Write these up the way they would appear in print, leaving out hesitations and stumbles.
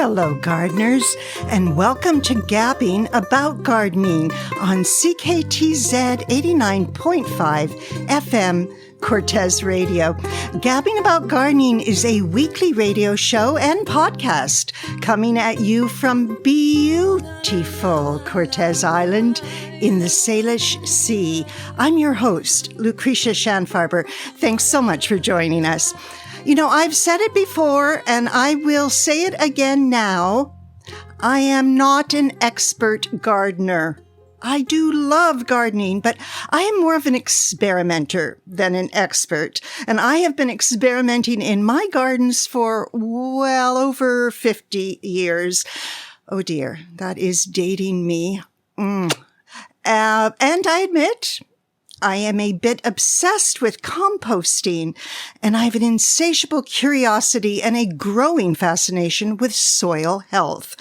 Hello, gardeners, and welcome to Gabbing About Gardening on CKTZ 89.5 FM Cortes Radio. Gabbing About Gardening is a weekly radio show and podcast coming at you from beautiful Cortes Island in the Salish Sea. I'm your host, Lucretia Shanfarber. Thanks so much for joining us. You know, I've said it before, and I will say it again now. I am not an expert gardener. I do love gardening, but I am more of an experimenter than an expert. And I have been experimenting in my gardens for, well, over 50 years. Oh dear, that is dating me. And I admit, I am a bit obsessed with composting, and I have an insatiable curiosity and a growing fascination with soil health.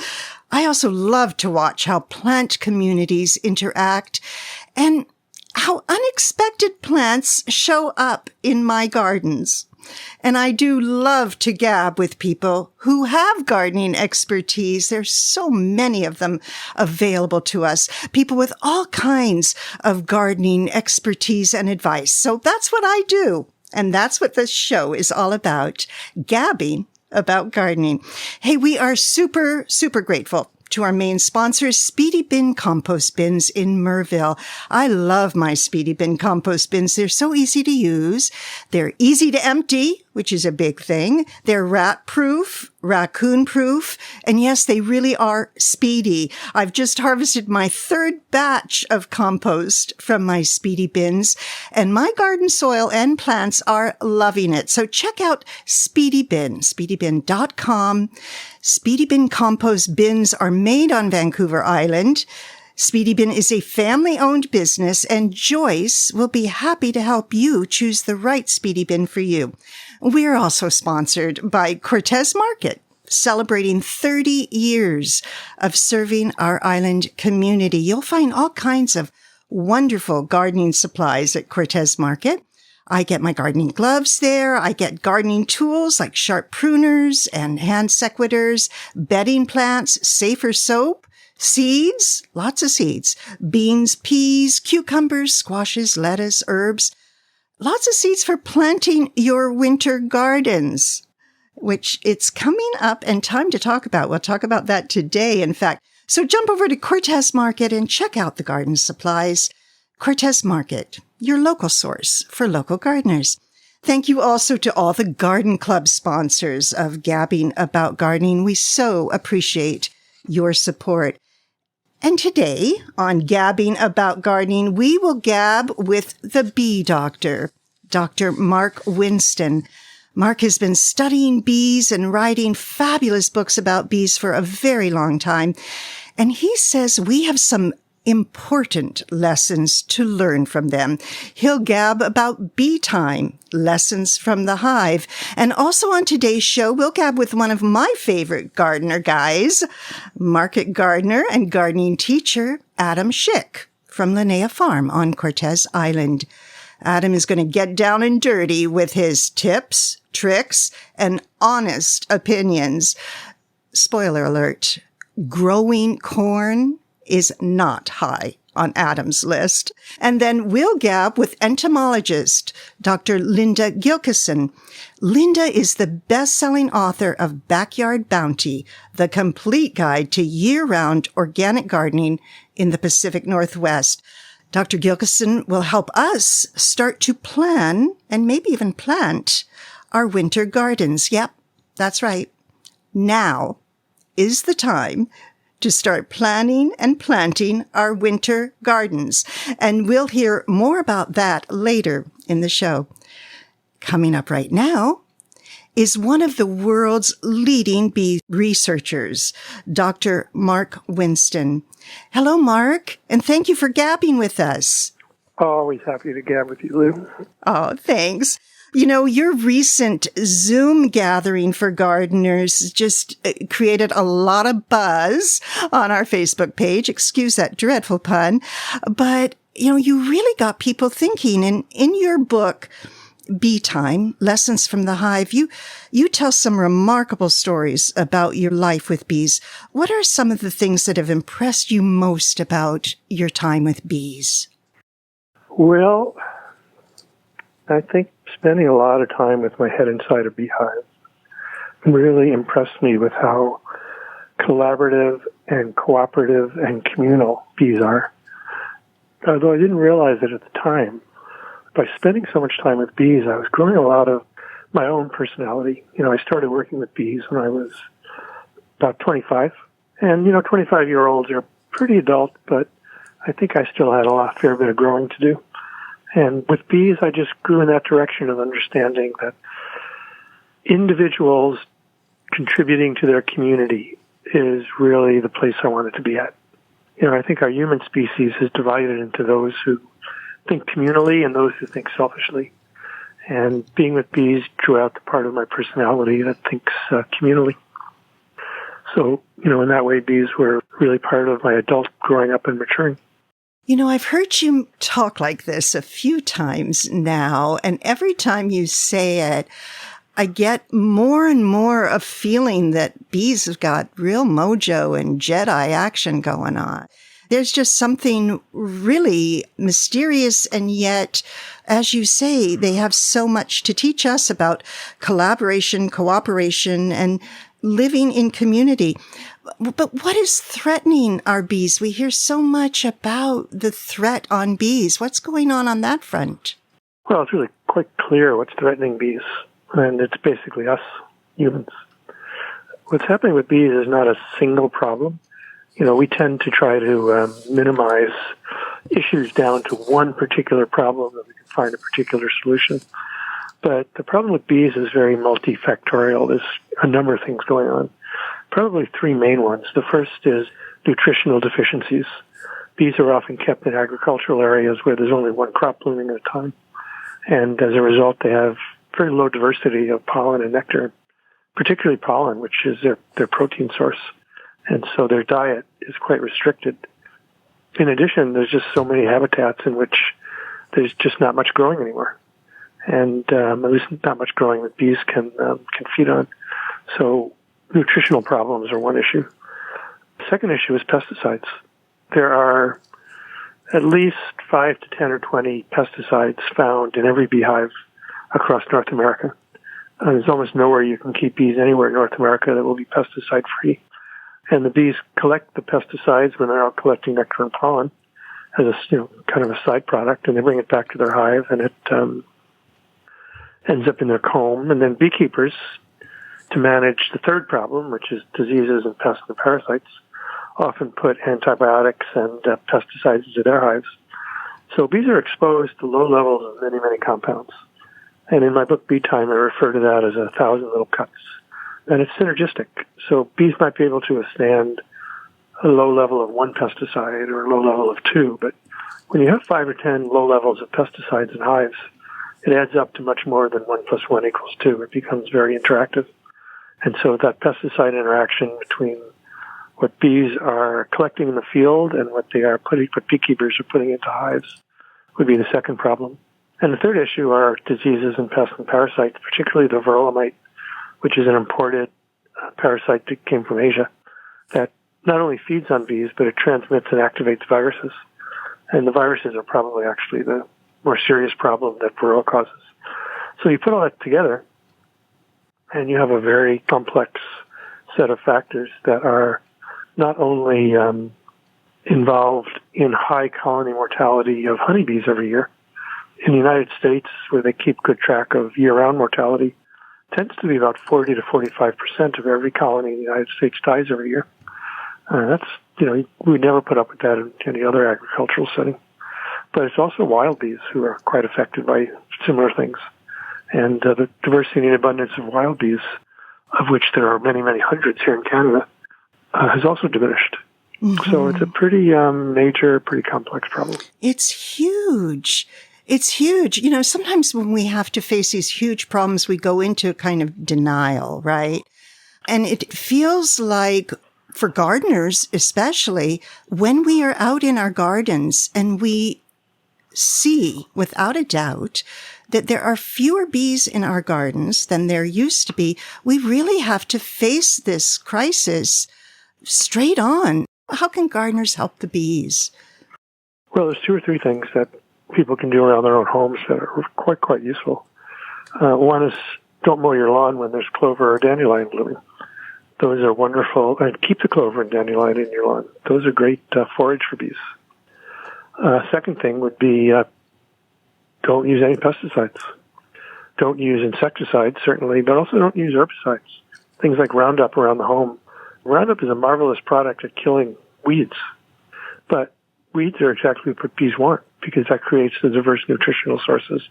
I also love to watch how plant communities interact and how unexpected plants show up in my gardens. And I do love to gab with people who have gardening expertise. There's so many of them available to us. People with all kinds of gardening expertise and advice. So that's what I do. And that's what this show is all about. Gabbing about gardening. Hey, we are super, super grateful to our main sponsors, Speedy Bin Compost Bins in Merville. I love my Speedy Bin Compost Bins. They're so easy to use. They're easy to empty, which is a big thing. They're rat-proof, raccoon-proof, and yes, they really are speedy. I've just harvested my third batch of compost from my Speedy Bins, and my garden soil and plants are loving it. So check out Speedy Bin, speedybin.com. Speedy Bin compost bins are made on Vancouver Island. Speedy Bin is a family-owned business, and Joyce will be happy to help you choose the right Speedy Bin for you. We're also sponsored by Cortes Market, celebrating 30 years of serving our island community. You'll find all kinds of wonderful gardening supplies at Cortes Market. I get my gardening gloves there. I get gardening tools like sharp pruners and hand secateurs, bedding plants, safer soap, seeds, lots of seeds, beans, peas, cucumbers, squashes, lettuce, herbs, lots of seeds for planting your winter gardens, which it's coming up and time to talk about. We'll talk about that today, in fact. So jump over to Cortes Market and check out the garden supplies. Cortes Market, your local source for local gardeners. Thank you also to all the garden club sponsors of Gabbing About Gardening. We so appreciate your support. And today on Gabbing About Gardening, we will gab with the bee doctor, Dr. Mark Winston. Mark has been studying bees and writing fabulous books about bees for a very long time. And he says we have some important lessons to learn from them. He'll gab about bee time, lessons from the hive. And also on today's show, we'll gab with one of my favorite gardener guys, market gardener and gardening teacher, Adam Schick from Linnea Farm on Cortes Island. Adam is going to get down and dirty with his tips, tricks, and honest opinions. Spoiler alert, growing corn is not high on Adam's list. And then we'll gab with entomologist Dr. Linda Gilkeson. Linda is the best-selling author of Backyard Bounty, the complete guide to year-round organic gardening in the Pacific Northwest. Dr. Gilkeson will help us start to plan and maybe even plant our winter gardens. Yep, that's right. Now is the time to start planning and planting our winter gardens. And we'll hear more about that later in the show. Coming up right now is one of the world's leading bee researchers, Dr. Mark Winston. Hello, Mark, and thank you for gabbing with us. Always happy to gab with you, Lou. Oh, thanks. You know, your recent Zoom gathering for gardeners just created a lot of buzz on our Facebook page. Excuse that dreadful pun. But, you know, you really got people thinking. And in your book, Bee Time, Lessons from the Hive. You tell some remarkable stories about your life with bees. What are some of the things that have impressed you most about your time with bees? Well, I think spending a lot of time with my head inside a beehive really impressed me with how collaborative and cooperative and communal bees are. Although I didn't realize it at the time, by spending so much time with bees, I was growing a lot of my own personality. I started working with bees when I was about 25. And, 25-year-olds are pretty adult, but I think I still had a fair bit of growing to do. And with bees, I just grew in that direction of understanding that individuals contributing to their community is really the place I wanted to be at. I think our human species is divided into those who think communally and those who think selfishly. And being with bees drew out the part of my personality that thinks communally. So, in that way, bees were really part of my adult growing up and maturing. I've heard you talk like this a few times now, and every time you say it, I get more and more a feeling that bees have got real mojo and Jedi action going on. There's just something really mysterious, and yet, as you say, they have so much to teach us about collaboration, cooperation, and living in community. But what is threatening our bees? We hear so much about the threat on bees. What's going on that front? Well, it's really quite clear what's threatening bees, and it's basically us, humans. What's happening with bees is not a single problem. We tend to try to minimize issues down to one particular problem that we can find a particular solution. But the problem with bees is very multifactorial. There's a number of things going on. Probably three main ones. The first is nutritional deficiencies. Bees are often kept in agricultural areas where there's only one crop blooming at a time. And as a result, they have very low diversity of pollen and nectar, particularly pollen, which is their protein source. And so their diet is quite restricted. In addition, there's just so many habitats in which there's just not much growing anymore. And at least not much growing that bees can feed on. So nutritional problems are one issue. The second issue is pesticides. There are at least 5 to 10 or 20 pesticides found in every beehive across North America. There's almost nowhere you can keep bees anywhere in North America that will be pesticide-free. And the bees collect the pesticides when they're out collecting nectar and pollen as a kind of a side product, and they bring it back to their hive, and it ends up in their comb. And then beekeepers, to manage the third problem, which is diseases and pests and parasites, often put antibiotics and pesticides into their hives. So bees are exposed to low levels of many, many compounds. And in my book, Bee Time, I refer to that as 1,000 little cuts. And it's synergistic. So bees might be able to withstand a low level of one pesticide or a low level of two. But when you have 5 or 10 low levels of pesticides in hives, it adds up to much more than 1 + 1 = 2. It becomes very interactive. And so that pesticide interaction between what bees are collecting in the field and what beekeepers are putting into hives would be the second problem. And the third issue are diseases and pests and parasites, particularly the varroa mite, which is an imported parasite that came from Asia that not only feeds on bees, but it transmits and activates viruses. And the viruses are probably actually the more serious problem that varroa causes. So you put all that together, and you have a very complex set of factors that are not only involved in high colony mortality of honeybees every year. In the United States, where they keep good track of year-round mortality, tends to be about 40 to 45% of every colony in the United States dies every year. That's, we never put up with that in any other agricultural setting. But it's also wild bees who are quite affected by similar things. And the diversity and abundance of wild bees, of which there are many, many hundreds here in Canada, has also diminished. Mm-hmm. So it's a pretty major, pretty complex problem. It's huge. It's huge. Sometimes when we have to face these huge problems, we go into a kind of denial, right? And it feels like, for gardeners especially, when we are out in our gardens and we see, without a doubt, that there are fewer bees in our gardens than there used to be. We really have to face this crisis straight on. How can gardeners help the bees? Well, there's two or three things that people can do around their own homes that are quite useful. One is don't mow your lawn when there's clover or dandelion blooming. Those are wonderful. And keep the clover and dandelion in your lawn. Those are great forage for bees. Second thing would be don't use any pesticides. Don't use insecticides, certainly, but also don't use herbicides. Things like Roundup around the home. Roundup is a marvelous product at killing weeds, but weeds are exactly what bees want because that creates the diverse nutritional sources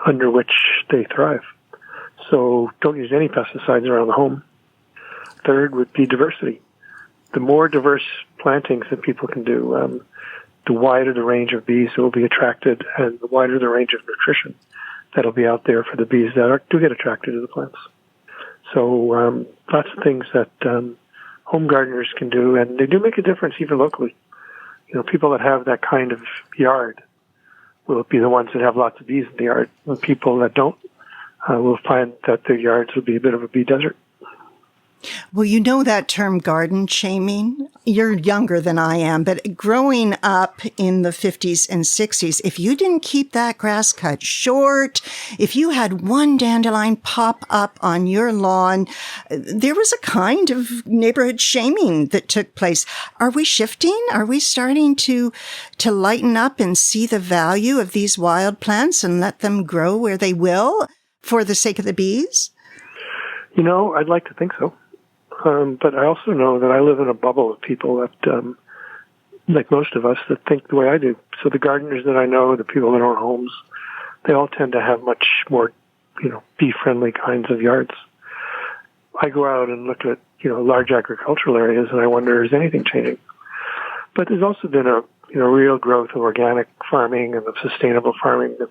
under which they thrive. So don't use any pesticides around the home. Third would be diversity. The more diverse plantings that people can do, the wider the range of bees that will be attracted and the wider the range of nutrition that'll be out there for the bees that do get attracted to the plants. So lots of things that home gardeners can do, and they do make a difference even locally. You know, people that have that kind of yard will be the ones that have lots of bees in the yard. And people that don't will find that their yards will be a bit of a bee desert. Well, you know that term garden shaming? You're younger than I am, but growing up in the 50s and 60s, if you didn't keep that grass cut short, if you had one dandelion pop up on your lawn, there was a kind of neighborhood shaming that took place. Are we shifting? Are we starting to lighten up and see the value of these wild plants and let them grow where they will for the sake of the bees? You know, I'd like to think so. But I also know that I live in a bubble of people that, like most of us, that think the way I do. So the gardeners that I know, the people that own homes, they all tend to have much more, bee-friendly kinds of yards. I go out and look at, large agricultural areas, and I wonder, is anything changing? But there's also been a, real growth of organic farming and of sustainable farming that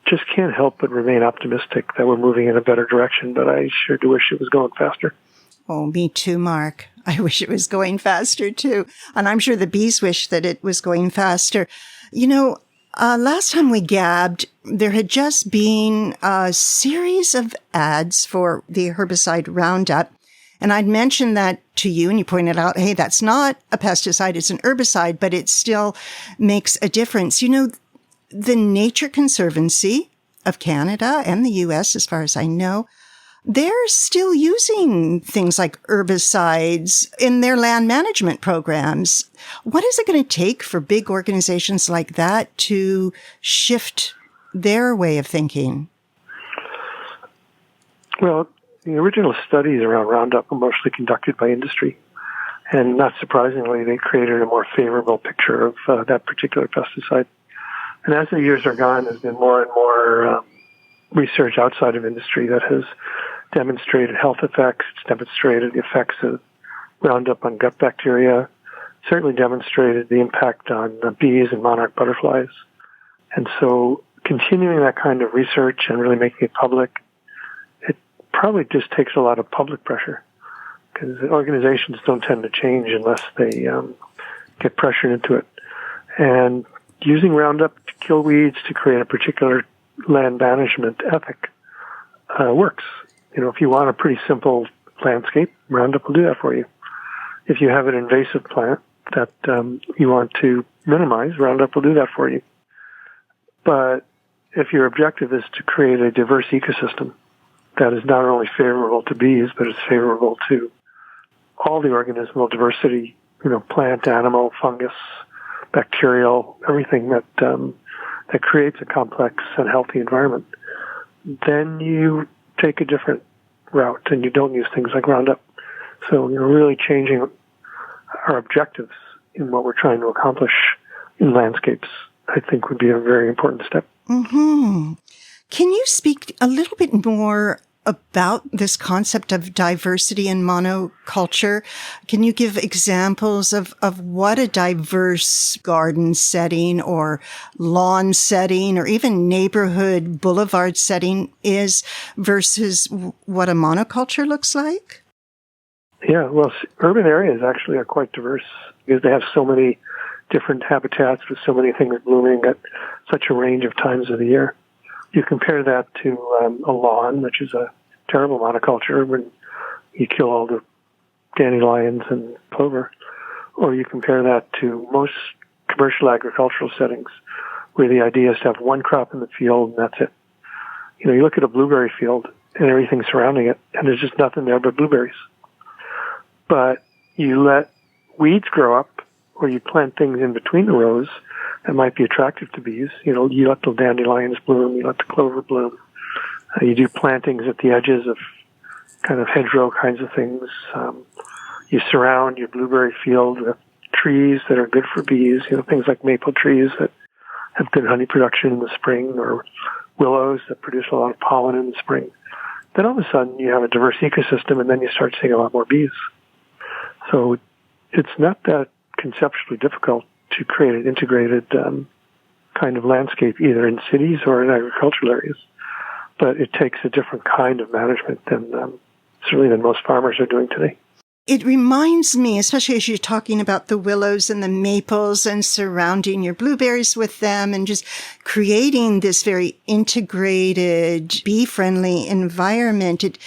just can't help but remain optimistic that we're moving in a better direction, but I sure do wish it was going faster. Oh, me too, Mark. I wish it was going faster, too. And I'm sure the bees wish that it was going faster. Last time we gabbed, there had just been a series of ads for the herbicide Roundup. And I'd mentioned that to you, and you pointed out, hey, that's not a pesticide, it's an herbicide, but it still makes a difference. The Nature Conservancy of Canada and the U.S., as far as I know, they're still using things like herbicides in their land management programs. What is it going to take for big organizations like that to shift their way of thinking? Well, the original studies around Roundup were mostly conducted by industry. And not surprisingly, they created a more favorable picture of that particular pesticide. And as the years are gone, there's been more and more research outside of industry that has demonstrated health effects. It's demonstrated the effects of Roundup on gut bacteria, certainly demonstrated the impact on bees and monarch butterflies. And so continuing that kind of research and really making it public, it probably just takes a lot of public pressure because organizations don't tend to change unless they get pressured into it. And using Roundup to kill weeds to create a particular land management ethic works. If you want a pretty simple landscape, Roundup will do that for you. If you have an invasive plant that you want to minimize, Roundup will do that for you. But if your objective is to create a diverse ecosystem that is not only favorable to bees, but it's favorable to all the organismal diversity, plant, animal, fungus, bacterial, everything that creates a complex and healthy environment, then you take a different route and you don't use things like Roundup. So, really changing our objectives in what we're trying to accomplish in landscapes, I think would be a very important step. Mm-hmm. Can you speak a little bit more about this concept of diversity in monoculture? Can you give examples of what a diverse garden setting or lawn setting or even neighborhood boulevard setting is versus what a monoculture looks like? Yeah, well, urban areas actually are quite diverse because they have so many different habitats with so many things blooming at such a range of times of the year. You compare that to a lawn, which is a terrible monoculture when you kill all the dandelions and clover, or you compare that to most commercial agricultural settings where the idea is to have one crop in the field and that's it. You look at a blueberry field and everything surrounding it, and there's just nothing there but blueberries. But you let weeds grow up, or you plant things in between the rows that might be attractive to bees. You let the dandelions bloom, you let the clover bloom. You do plantings at the edges of kind of hedgerow kinds of things. You surround your blueberry field with trees that are good for bees, things like maple trees that have good honey production in the spring, or willows that produce a lot of pollen in the spring. Then all of a sudden you have a diverse ecosystem, and then you start seeing a lot more bees. So it's not that conceptually difficult to create an integrated kind of landscape, either in cities or in agricultural areas. But it takes a different kind of management than certainly than most farmers are doing today. It reminds me, especially as you're talking about the willows and the maples and surrounding your blueberries with them and just creating this very integrated, bee-friendly environment.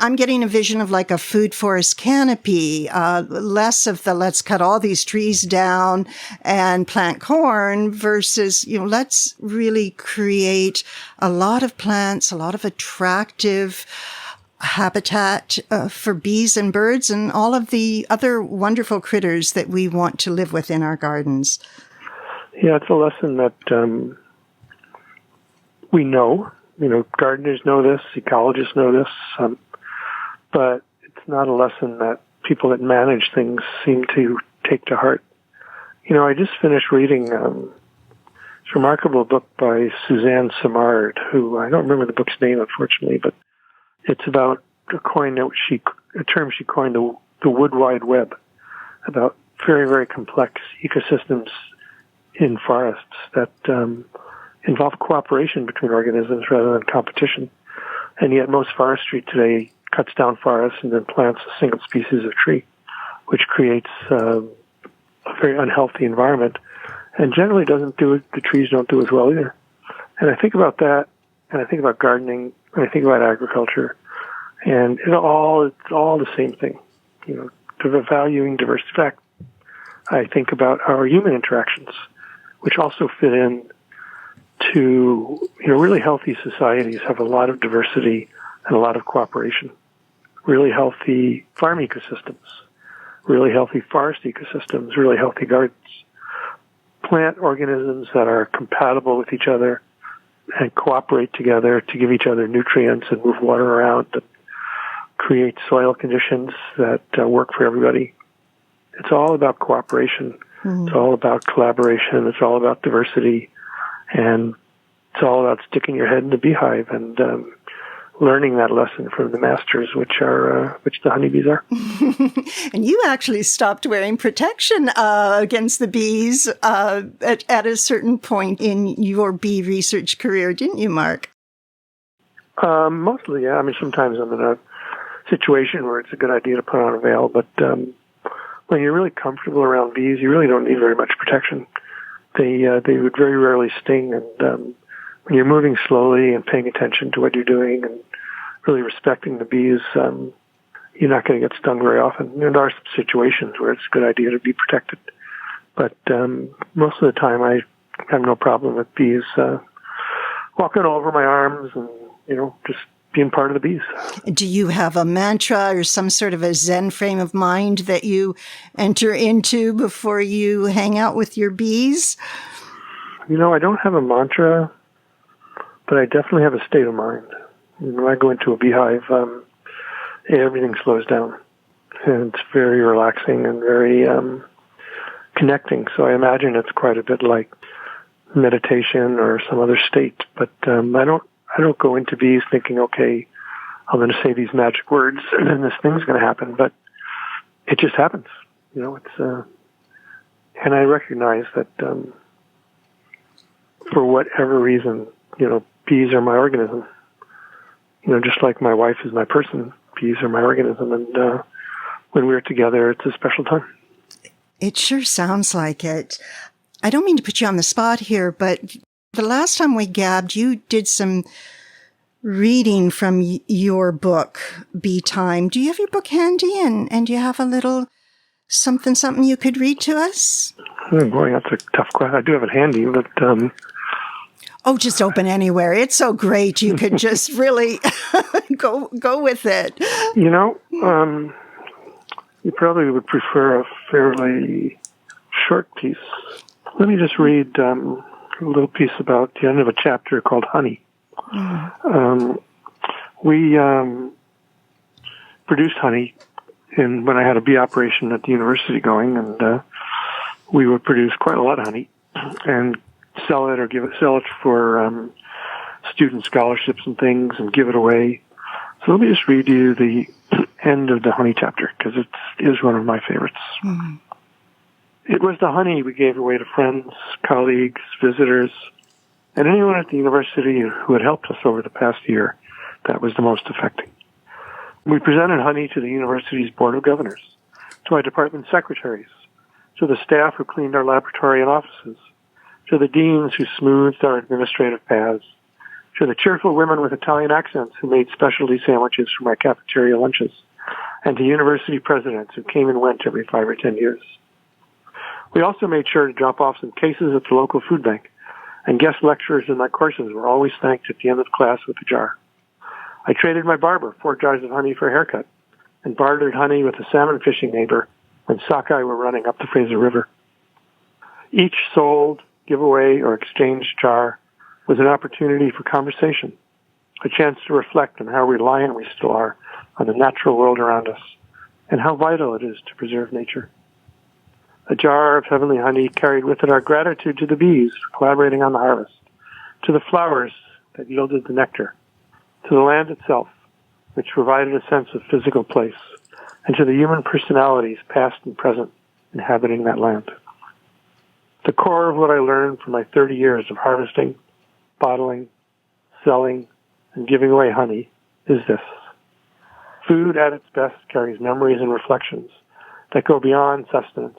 I'm getting a vision of like a food forest canopy, less of the let's cut all these trees down and plant corn versus, let's really create a lot of plants, a lot of attractive habitat for bees and birds and all of the other wonderful critters that we want to live with in our gardens. Yeah, it's a lesson that we know. Gardeners know this, ecologists know this, but it's not a lesson that people that manage things seem to take to heart. I just finished reading this remarkable book by Suzanne Simard, who I don't remember the book's name, unfortunately, but it's about a term she coined, the wood wide web, about very, very complex ecosystems in forests that involve cooperation between organisms rather than competition. And yet most forestry today cuts down forests and then plants a single species of tree, which creates a very unhealthy environment and generally the trees don't do as well either. And I think about that, and I think about gardening, and I think about agriculture, and it's all the same thing. Valuing diversity. In fact, I think about our human interactions, which also fit in to, really healthy societies have a lot of diversity and a lot of cooperation. Really healthy farm ecosystems, really healthy forest ecosystems, really healthy gardens. Plant organisms that are compatible with each other and cooperate together to give each other nutrients and move water around and create soil conditions that work for everybody. It's all about cooperation. Mm-hmm. It's all about collaboration. It's all about diversity. And it's all about sticking your head in the beehive and learning that lesson from the masters, which the honeybees are. And you actually stopped wearing protection against the bees at a certain point in your bee research career, didn't you, Mark? Mostly, yeah. I mean, sometimes I'm in a situation where it's a good idea to put on a veil, but when you're really comfortable around bees, you really don't need very much protection. They would very rarely sting, and when you're moving slowly and paying attention to what you're doing and really respecting the bees, you're not going to get stung very often. There are some situations where it's a good idea to be protected, but most of the time I have no problem with bees walking over my arms and, just being part of the bees. Do you have a mantra or some sort of a Zen frame of mind that you enter into before you hang out with your bees? I don't have a mantra, but I definitely have a state of mind. When I go into a beehive, everything slows down. And it's very relaxing and very connecting. So I imagine it's quite a bit like meditation or some other state. But I don't go into bees thinking, okay, I'm going to say these magic words and then this thing's going to happen. But it just happens. And I recognize that for whatever reason, bees are my organism. Just like my wife is my person, bees are my organism. And when we're together, it's a special time. It sure sounds like it. I don't mean to put you on the spot here, but The last time we gabbed, you did some reading from your book, Bee Time. Do you have your book handy, and do you have a little something you could read to us? Oh boy, that's a tough question. I do have it handy, but... Oh, just open anywhere. It's so great. You could just really go with it. You know, you probably would prefer a fairly short piece. Let me just read a little piece about the end of a chapter called Honey. We produced honey when I had a bee operation at the university going, and we would produce quite a lot of honey and sell it for student scholarships and things and give it away. So let me just read you the end of the honey chapter, because it is one of my favorites. Mm-hmm. It was the honey we gave away to friends, colleagues, visitors, and anyone at the university who had helped us over the past year. That was the most affecting. We presented honey to the university's board of governors, to our department secretaries, to the staff who cleaned our laboratory and offices, to the deans who smoothed our administrative paths, to the cheerful women with Italian accents who made specialty sandwiches from our cafeteria lunches, and to university presidents who came and went every 5 or 10 years. We also made sure to drop off some cases at the local food bank, and guest lecturers in my courses were always thanked at the end of class with a jar. I traded my barber 4 jars of honey for a haircut, and bartered honey with a salmon fishing neighbor when sockeye were running up the Fraser River. Each sold, giveaway, or exchanged jar was an opportunity for conversation, a chance to reflect on how reliant we still are on the natural world around us, and how vital it is to preserve nature. A jar of heavenly honey carried with it our gratitude to the bees for collaborating on the harvest, to the flowers that yielded the nectar, to the land itself, which provided a sense of physical place, and to the human personalities, past and present, inhabiting that land. The core of what I learned from my 30 years of harvesting, bottling, selling, and giving away honey is this. Food at its best carries memories and reflections that go beyond sustenance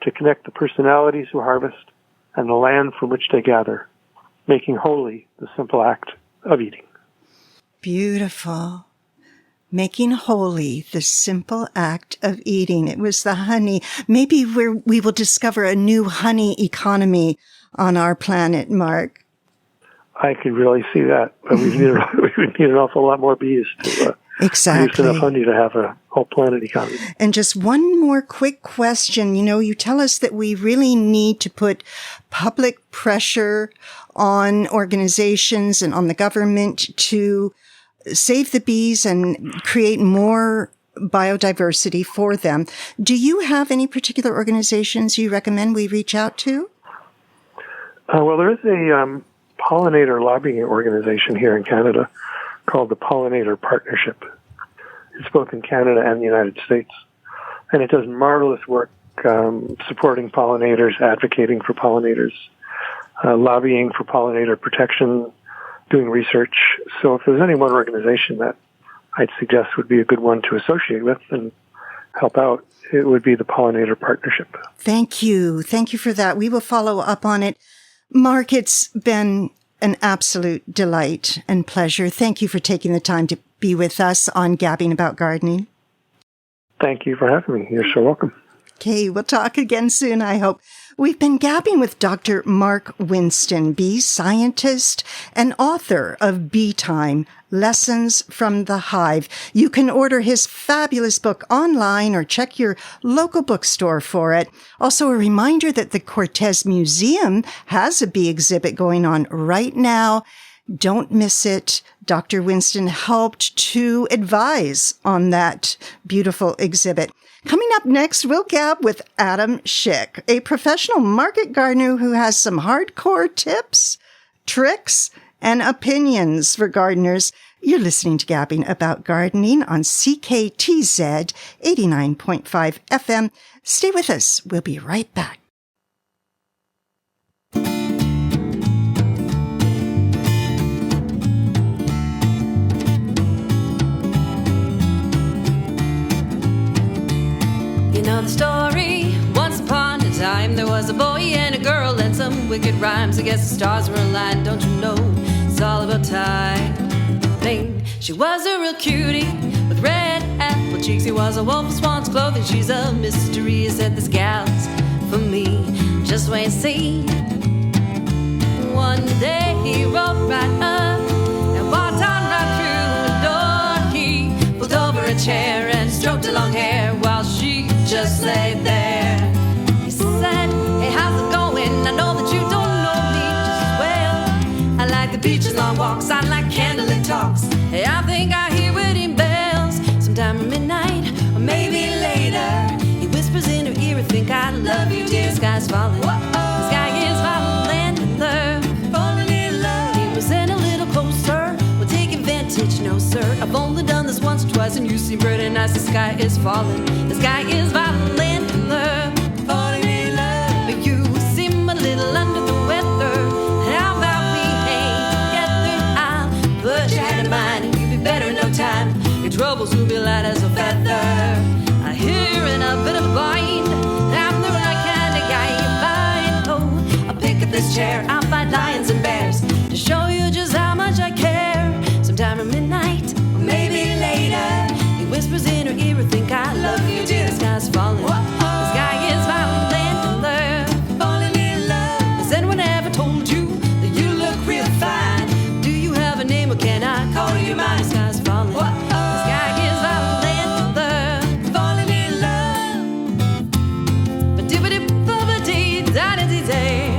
to connect the personalities who harvest and the land from which they gather, making holy the simple act of eating. Beautiful. Making holy the simple act of eating. It was the honey. Maybe we will discover a new honey economy on our planet, Mark. I could really see that. But we would need an awful lot more bees to produce enough honey to have a whole planet economy. And just one more quick question. You know, you tell us that we really need to put public pressure on organizations and on the government to save the bees and create more biodiversity for them. Do you have any particular organizations you recommend we reach out to? Well, there is a pollinator lobbying organization here in Canada called the Pollinator Partnership. It's both in Canada and the United States. And it does marvelous work supporting pollinators, advocating for pollinators, lobbying for pollinator protection, doing research. So if there's any one organization that I'd suggest would be a good one to associate with and help out, it would be the Pollinator Partnership. Thank you. Thank you for that. We will follow up on it. Mark, it's been an absolute delight and pleasure. Thank you for taking the time to be with us on Gabbing About Gardening. Thank you for having me. You're so welcome. Okay, we'll talk again soon, I hope. We've been gabbing with Dr. Mark Winston, bee scientist and author of Bee Time, Lessons from the Hive. You can order his fabulous book online or check your local bookstore for it. Also, a reminder that the Cortes Museum has a bee exhibit going on right now. Don't miss it. Dr. Winston helped to advise on that beautiful exhibit. Coming up next, we'll gab with Adam Schick, a professional market gardener who has some hardcore tips, tricks, and opinions for gardeners. You're listening to Gabbing About Gardening on CKTZ 89.5 FM. Stay with us. We'll be right back. You know the story, once upon a time time there was a boy and a girl and some wicked rhymes. I guess the stars were aligned, don't you know? It's all about timing. She was a real cutie with red apple cheeks. He was a wolf in swan's clothing. She's a mystery. He said this gal's for me. Just wait and see. One day he rode right up and walked on right through the door. He pulled over a chair and stroked her long hair while she just lay there. He said, hey, how's it going? I know that you don't know me just as well. I like the beaches, long walks, I like candlelit talks. Hey, I think I hear wedding bells sometime at midnight or maybe later. He whispers in her ear, I think I love you, dear. The sky's falling. The sky is falling and they're falling in love. He was in a little closer. We'll take advantage, no sir. I've only done this once or twice and you seem pretty nice. The sky is falling. The sky is falling and they're falling in love. But you seem a little under the weather. How about we hang together? I'll put your head in mine and you'll be better in no time. Your troubles will be light as a feather. I hear in a bit of a bind. I'm the right kind of guy you find. Oh, I'll pick up this chair. I'll fight lions and bears to show you just how much I care. Sometime at midnight or maybe later. He whispers in her ear, I think I love you, dear. The sky's falling. The sky is falling and they're falling in love. Has anyone ever told you that you look real fine? Do you have a name or can I call you mine? The sky's falling. The sky is falling and they're falling in love. But dibbidi-bubbidi, da-da-dee-day.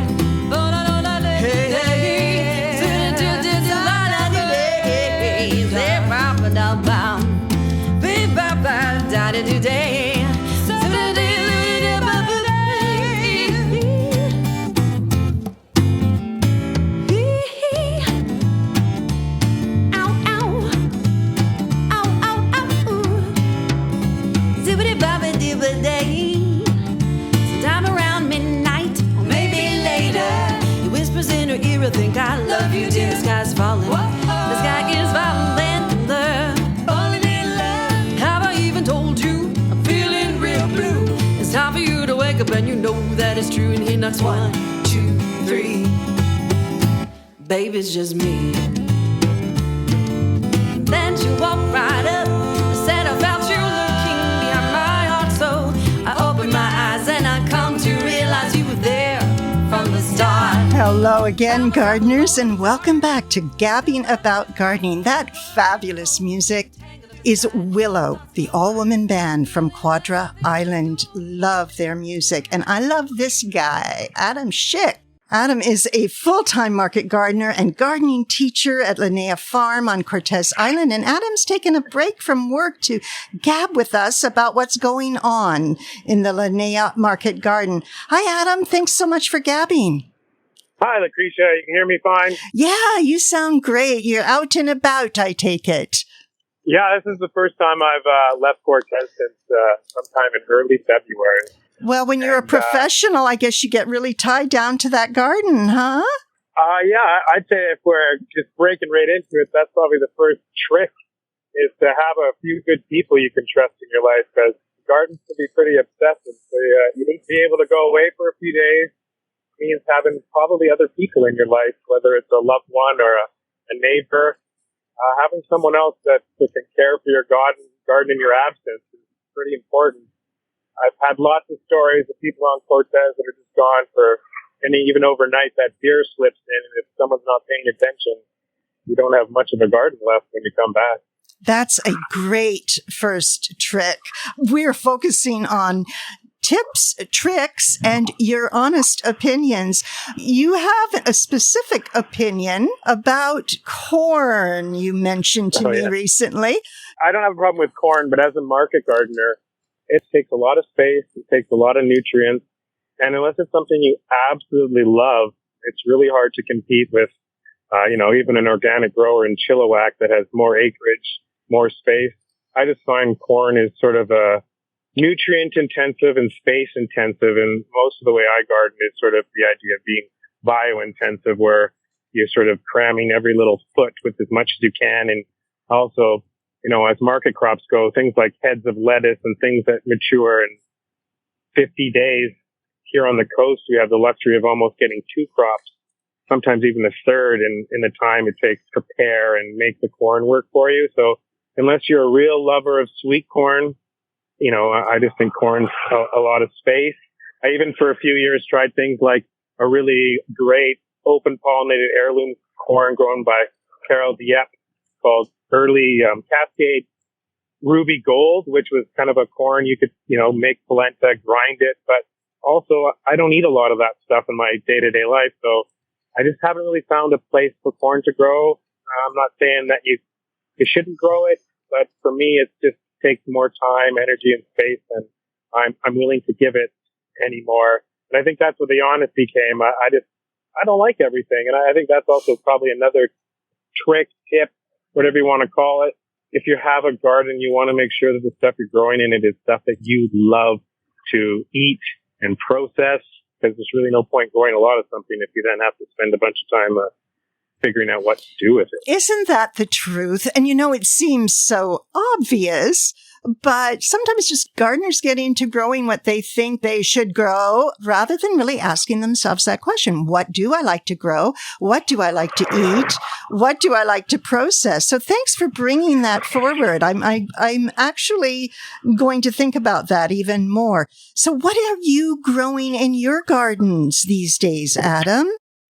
Sometime around midnight or maybe later, he whispers in her ear, I think I love you, dear. The sky's falling. The sky is falling and they're falling in love. Have I even told you I'm feeling real blue? It's time for you to wake up and you know that it's true. And he knocks 1, 2, 3. Baby, it's just me. Then she walked right up and said I felt you looking behind my heart. So I opened my eyes and I come to realize you were there from the start. Hello again, gardeners, and welcome back to Gabbing About Gardening. That fabulous music is Willow, the all-woman band from Quadra Island. Love their music. And I love this guy, Adam Schick. Adam is a full-time market gardener and gardening teacher at Linnea Farm on Cortes Island. And Adam's taken a break from work to gab with us about what's going on in the Linnea Market Garden. Hi, Adam. Thanks so much for gabbing. Hi, Lucretia. You can hear me fine? Yeah, you sound great. You're out and about, I take it. Yeah, this is the first time I've left Cortes since sometime in early February. Well, when you're a professional, I guess you get really tied down to that garden, huh? Yeah, I'd say if we're just breaking right into it, that's probably the first trick, is to have a few good people you can trust in your life, because gardens can be pretty obsessive. So you need to be able to go away for a few days. It means having probably other people in your life, whether it's a loved one or a neighbor. Having someone else that can care for your garden in your absence is pretty important. I've had lots of stories of people on Cortes that are just gone for, and even overnight, that deer slips in, and if someone's not paying attention, you don't have much of a garden left when you come back. That's a great first trick. We're focusing on tips, tricks, and your honest opinions. You have a specific opinion about corn you mentioned to me recently. I don't have a problem with corn, but as a market gardener, it takes a lot of space, it takes a lot of nutrients, and unless it's something you absolutely love, it's really hard to compete with, even an organic grower in Chilliwack that has more acreage, more space. I just find corn is sort of a nutrient intensive and space intensive, and most of the way I garden is sort of the idea of being bio intensive, where you're sort of cramming every little foot with as much as you can. And also, as market crops go, things like heads of lettuce and things that mature in 50 days here on the coast, we have the luxury of almost getting 2 crops, sometimes even a third in the time it takes to prepare and make the corn work for you. So unless you're a real lover of sweet corn, I just think corn's a lot of space. I even for a few years tried things like a really great open pollinated heirloom corn grown by Carol Dieppe called Early Cascade Ruby Gold, which was kind of a corn you could, make polenta, grind it. But also, I don't eat a lot of that stuff in my day-to-day life. So I just haven't really found a place for corn to grow. I'm not saying that you shouldn't grow it, but for me, it just takes more time, energy, and space, and I'm willing to give it anymore. And I think that's where the honesty came. I don't like everything. And I think that's also probably another trick, tip, whatever you want to call it. If you have a garden, you want to make sure that the stuff you're growing in it is stuff that you love to eat and process, because there's really no point growing a lot of something if you then have to spend a bunch of time figuring out what to do with it. Isn't that the truth? And it seems so obvious, but sometimes just gardeners get into growing what they think they should grow rather than really asking themselves that question. What do I like to grow? What do I like to eat? What do I like to process? So thanks for bringing that forward. I'm actually going to think about that even more. So what are you growing in your gardens these days, Adam?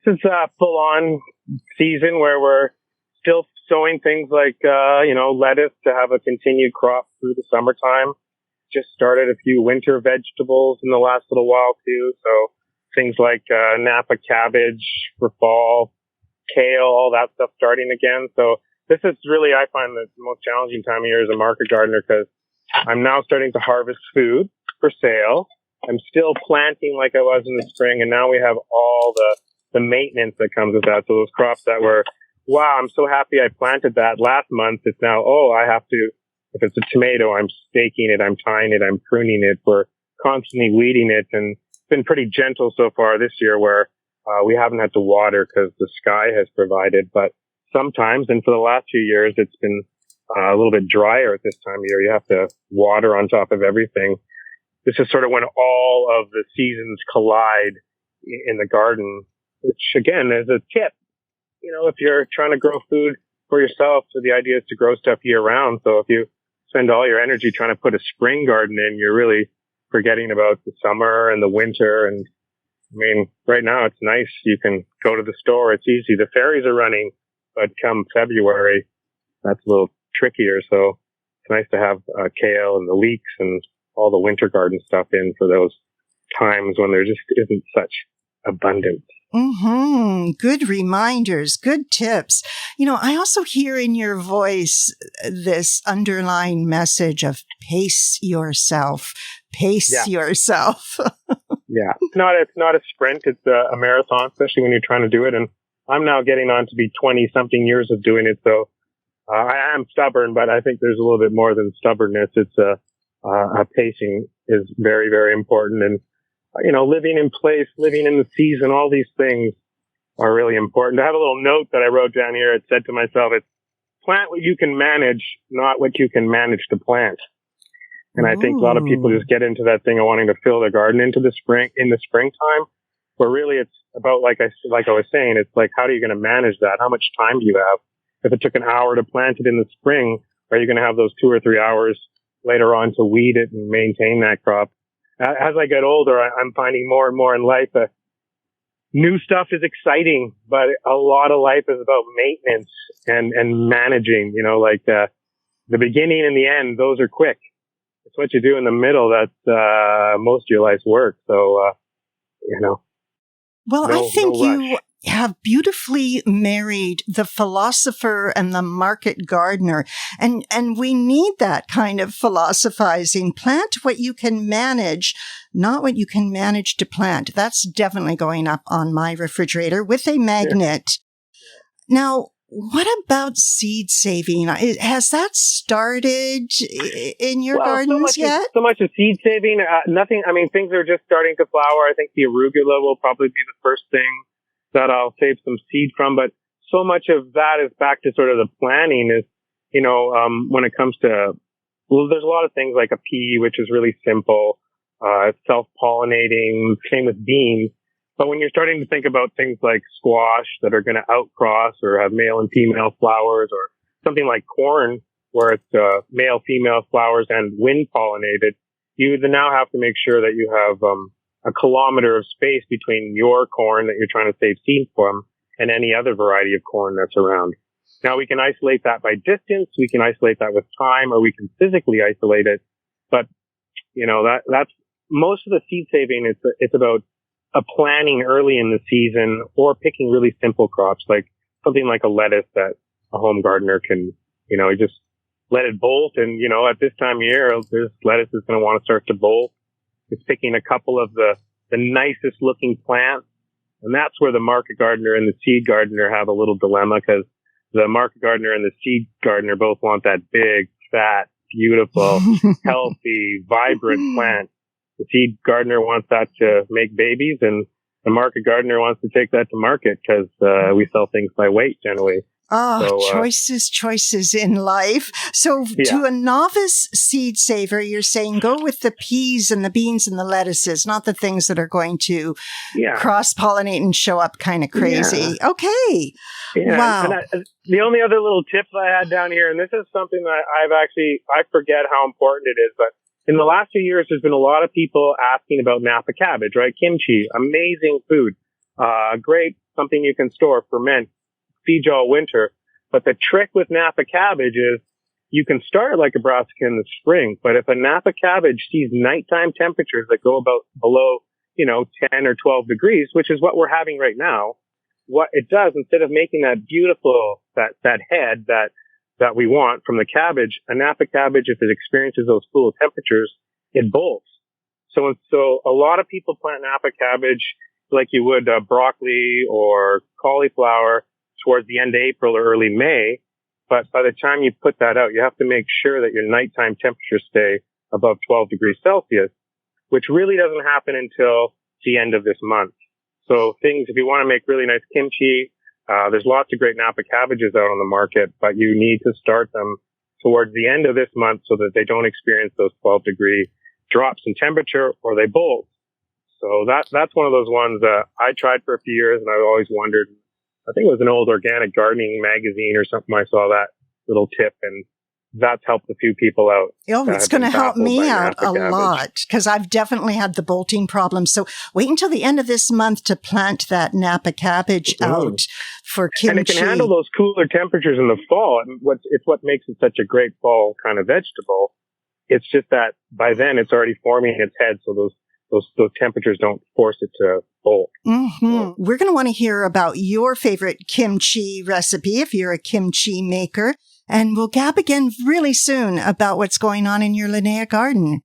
This is a full-on season where we're still sowing things like, lettuce to have a continued crop through the summertime. Just started a few winter vegetables in the last little while too. So things like Napa Cabbage for fall, kale, all that stuff starting again. So this is really, I find, the most challenging time of year as a market gardener, because I'm now starting to harvest food for sale. I'm still planting like I was in the spring, and now we have all the maintenance that comes with that. So those crops that were, wow, I'm so happy I planted that last month. It's now, I have to, if it's a tomato, I'm staking it, I'm tying it, I'm pruning it. We're constantly weeding it, and it's been pretty gentle so far this year where we haven't had to water because the sky has provided. But sometimes, and for the last few years, it's been a little bit drier at this time of year. You have to water on top of everything. This is sort of when all of the seasons collide in the garden, which again is a tip. If you're trying to grow food for yourself, so the idea is to grow stuff year round. So if you spend all your energy trying to put a spring garden in, you're really forgetting about the summer and the winter. And right now it's nice. You can go to the store. It's easy. The ferries are running, but come February, that's a little trickier. So it's nice to have kale and the leeks and all the winter garden stuff in for those times when there just isn't such abundance. Good reminders, good tips. I also hear in your voice this underlying message of pace yourself. Yourself. Yeah. It's not a sprint. It's a marathon, especially when you're trying to do it. And I'm now getting on to be 20 something years of doing it. So I am stubborn, but I think there's a little bit more than stubbornness. It's pacing is very, very important. And living in place, living in the season, all these things are really important. I have a little note that I wrote down here. It said to myself, it's plant what you can manage, not what you can manage to plant. And I think a lot of people just get into that thing of wanting to fill their garden in the springtime, where really it's about, like I was saying, it's like, how are you going to manage that? How much time do you have? If it took an hour to plant it in the spring, are you going to have those 2 or 3 hours later on to weed it and maintain that crop? As I get older, I'm finding more and more in life that new stuff is exciting, but a lot of life is about maintenance and managing, the beginning and the end, those are quick. It's what you do in the middle that's most of your life's work. So, Well, I think you have beautifully married the philosopher and the market gardener. And we need that kind of philosophizing. Plant what you can manage, not what you can manage to plant. That's definitely going up on my refrigerator with a magnet. Yeah. Now, what about seed saving? Has that started in your gardens yet? So much of seed saving, nothing. Things are just starting to flower. I think the arugula will probably be the first thing that I'll save some seed from. But so much of that is back to sort of the planning is, when it comes to, there's a lot of things like a pea, which is really simple. It's self-pollinating. Same with beans. But when you're starting to think about things like squash that are going to outcross or have male and female flowers, or something like corn where it's male, female flowers and wind pollinated, you then now have to make sure that you have a kilometer of space between your corn that you're trying to save seeds from and any other variety of corn that's around. Now we can isolate that by distance, we can isolate that with time, or we can physically isolate it. But that's most of the seed saving. It's about a planning early in the season, or picking really simple crops like something like a lettuce that a home gardener can, just let it bolt. And, at this time of year, this lettuce is going to want to start to bolt. It's picking a couple of the nicest looking plants. And that's where the market gardener and the seed gardener have a little dilemma, because the market gardener and the seed gardener both want that big, fat, beautiful, healthy, vibrant plant. The seed gardener wants that to make babies, and the market gardener wants to take that to market because we sell things by weight generally. Choices in life. So to a novice seed saver, you're saying go with the peas and the beans and the lettuces, not the things that are going to cross-pollinate and show up kind of crazy. Yeah. Okay. Yeah. Wow. And the only other little tips I had down here, and this is something that I forget how important it is, but in the last few years, there's been a lot of people asking about Napa cabbage, right? Kimchi, amazing food. Great, something you can store, ferment, feed you all winter. But the trick with Napa cabbage is you can start like a brassica in the spring, but if a Napa cabbage sees nighttime temperatures that go about below, 10 or 12 degrees, which is what we're having right now, what it does, instead of making that beautiful, that head that we want from the cabbage, a Napa cabbage, if it experiences those cool temperatures, it bolts. So a lot of people plant Napa cabbage like you would broccoli or cauliflower towards the end of April or early May. But by the time you put that out, you have to make sure that your nighttime temperatures stay above 12 degrees Celsius, which really doesn't happen until the end of this month. So if you want to make really nice kimchi, there's lots of great Napa cabbages out on the market, but you need to start them towards the end of this month so that they don't experience those 12-degree drops in temperature or they bolt. So that's one of those ones that I tried for a few years, and I always wondered. I think it was an old organic gardening magazine or something. I saw that little tip, and that's helped a few people out. Oh, it's going to help me out a lot, because I've definitely had the bolting problem. So wait until the end of this month to plant that Napa cabbage out for kimchi. And it can handle those cooler temperatures in the fall. And it's what makes it such a great fall kind of vegetable. It's just that by then it's already forming its head, so those temperatures don't force it to bolt. Mm-hmm. We're going to want to hear about your favorite kimchi recipe if you're a kimchi maker. And we'll gab again really soon about what's going on in your Linnea garden.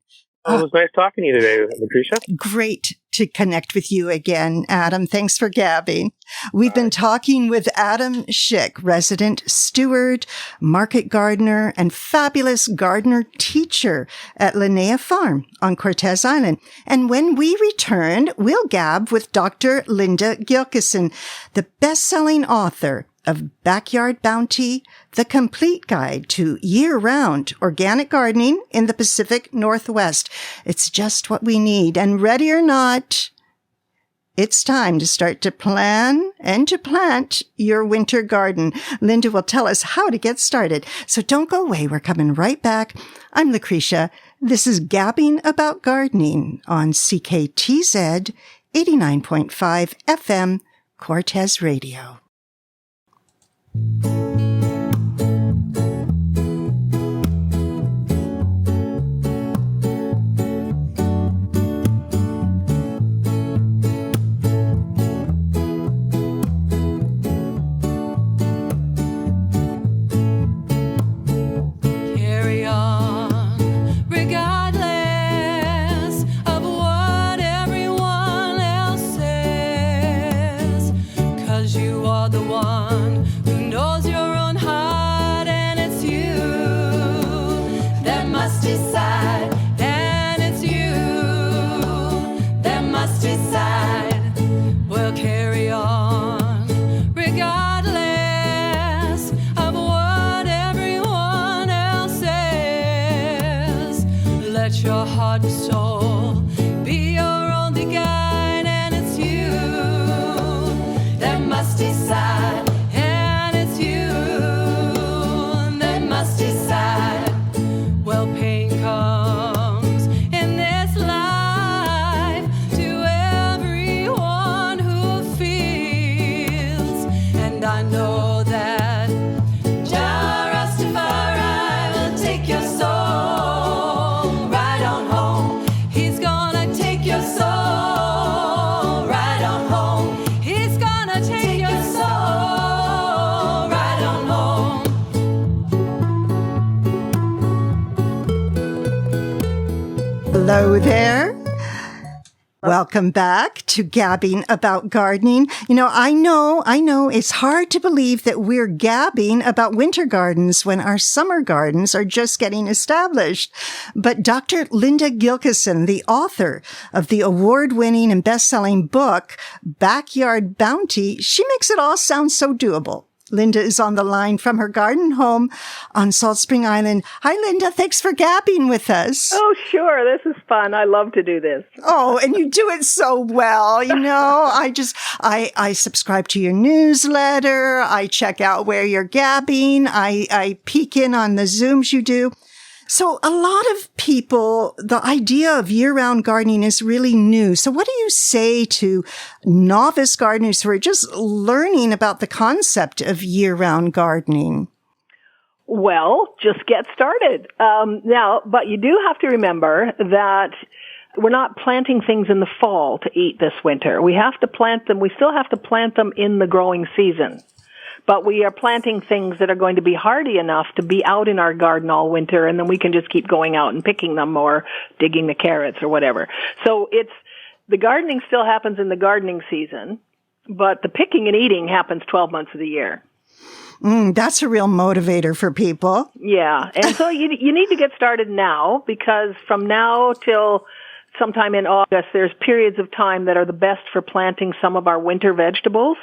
It was nice talking to you today, Lucretia. Great to connect with you again, Adam. Thanks for gabbing. We've been talking with Adam Schick, resident steward, market gardener, and fabulous gardener teacher at Linnea Farm on Cortes Island. And when we return, we'll gab with Dr. Linda Gilkeson, the best-selling author of Backyard Bounty, the complete guide to year-round organic gardening in the Pacific Northwest. It's just what we need. And ready or not, it's time to start to plan and to plant your winter garden. Linda will tell us how to get started. So don't go away. We're coming right back. I'm Lucretia. This is Gabbing About Gardening on CKTZ 89.5 FM, Cortes Radio. Carry on, regardless of what everyone else says, 'cause you are the one who knows your own heart, and it's you that must decide, and it's you that must decide. Well, carry on, regardless of what everyone else says. Let your heart and soul Hello there. Welcome back to Gabbing About Gardening. I know it's hard to believe that we're gabbing about winter gardens when our summer gardens are just getting established. But Dr. Linda Gilkeson, the author of the award-winning and best-selling book, Backyard Bounty, she makes it all sound so doable. Linda is on the line from her garden home on Salt Spring Island. Hi, Linda. Thanks for gabbing with us. Oh, sure. This is fun. I love to do this. Oh, and you do it so well. I subscribe to your newsletter. I check out where you're gabbing. I peek in on the Zooms you do. So a lot of people, the idea of year-round gardening is really new. So what do you say to novice gardeners who are just learning about the concept of year-round gardening? Well, just get started. But you do have to remember that we're not planting things in the fall to eat this winter. We have to plant them. We still have to plant them in the growing season. But we are planting things that are going to be hardy enough to be out in our garden all winter, and then we can just keep going out and picking them or digging the carrots or whatever. So the gardening still happens in the gardening season, but the picking and eating happens 12 months of the year. That's a real motivator for people. Yeah, and so you need to get started now, because from now till sometime in August, there's periods of time that are the best for planting some of our winter vegetables.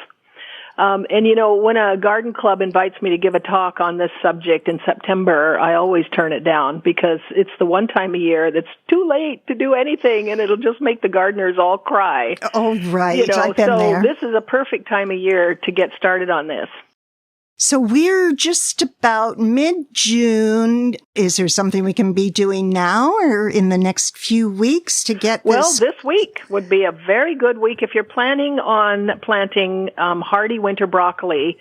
When a garden club invites me to give a talk on this subject in September, I always turn it down, because it's the one time a year that's too late to do anything, and it'll just make the gardeners all cry. Oh, right. I've been there. So this is a perfect time of year to get started on this. So we're just about mid-June. Is there something we can be doing now or in the next few weeks to get this? Well, this week would be a very good week if you're planning on planting hardy winter broccoli,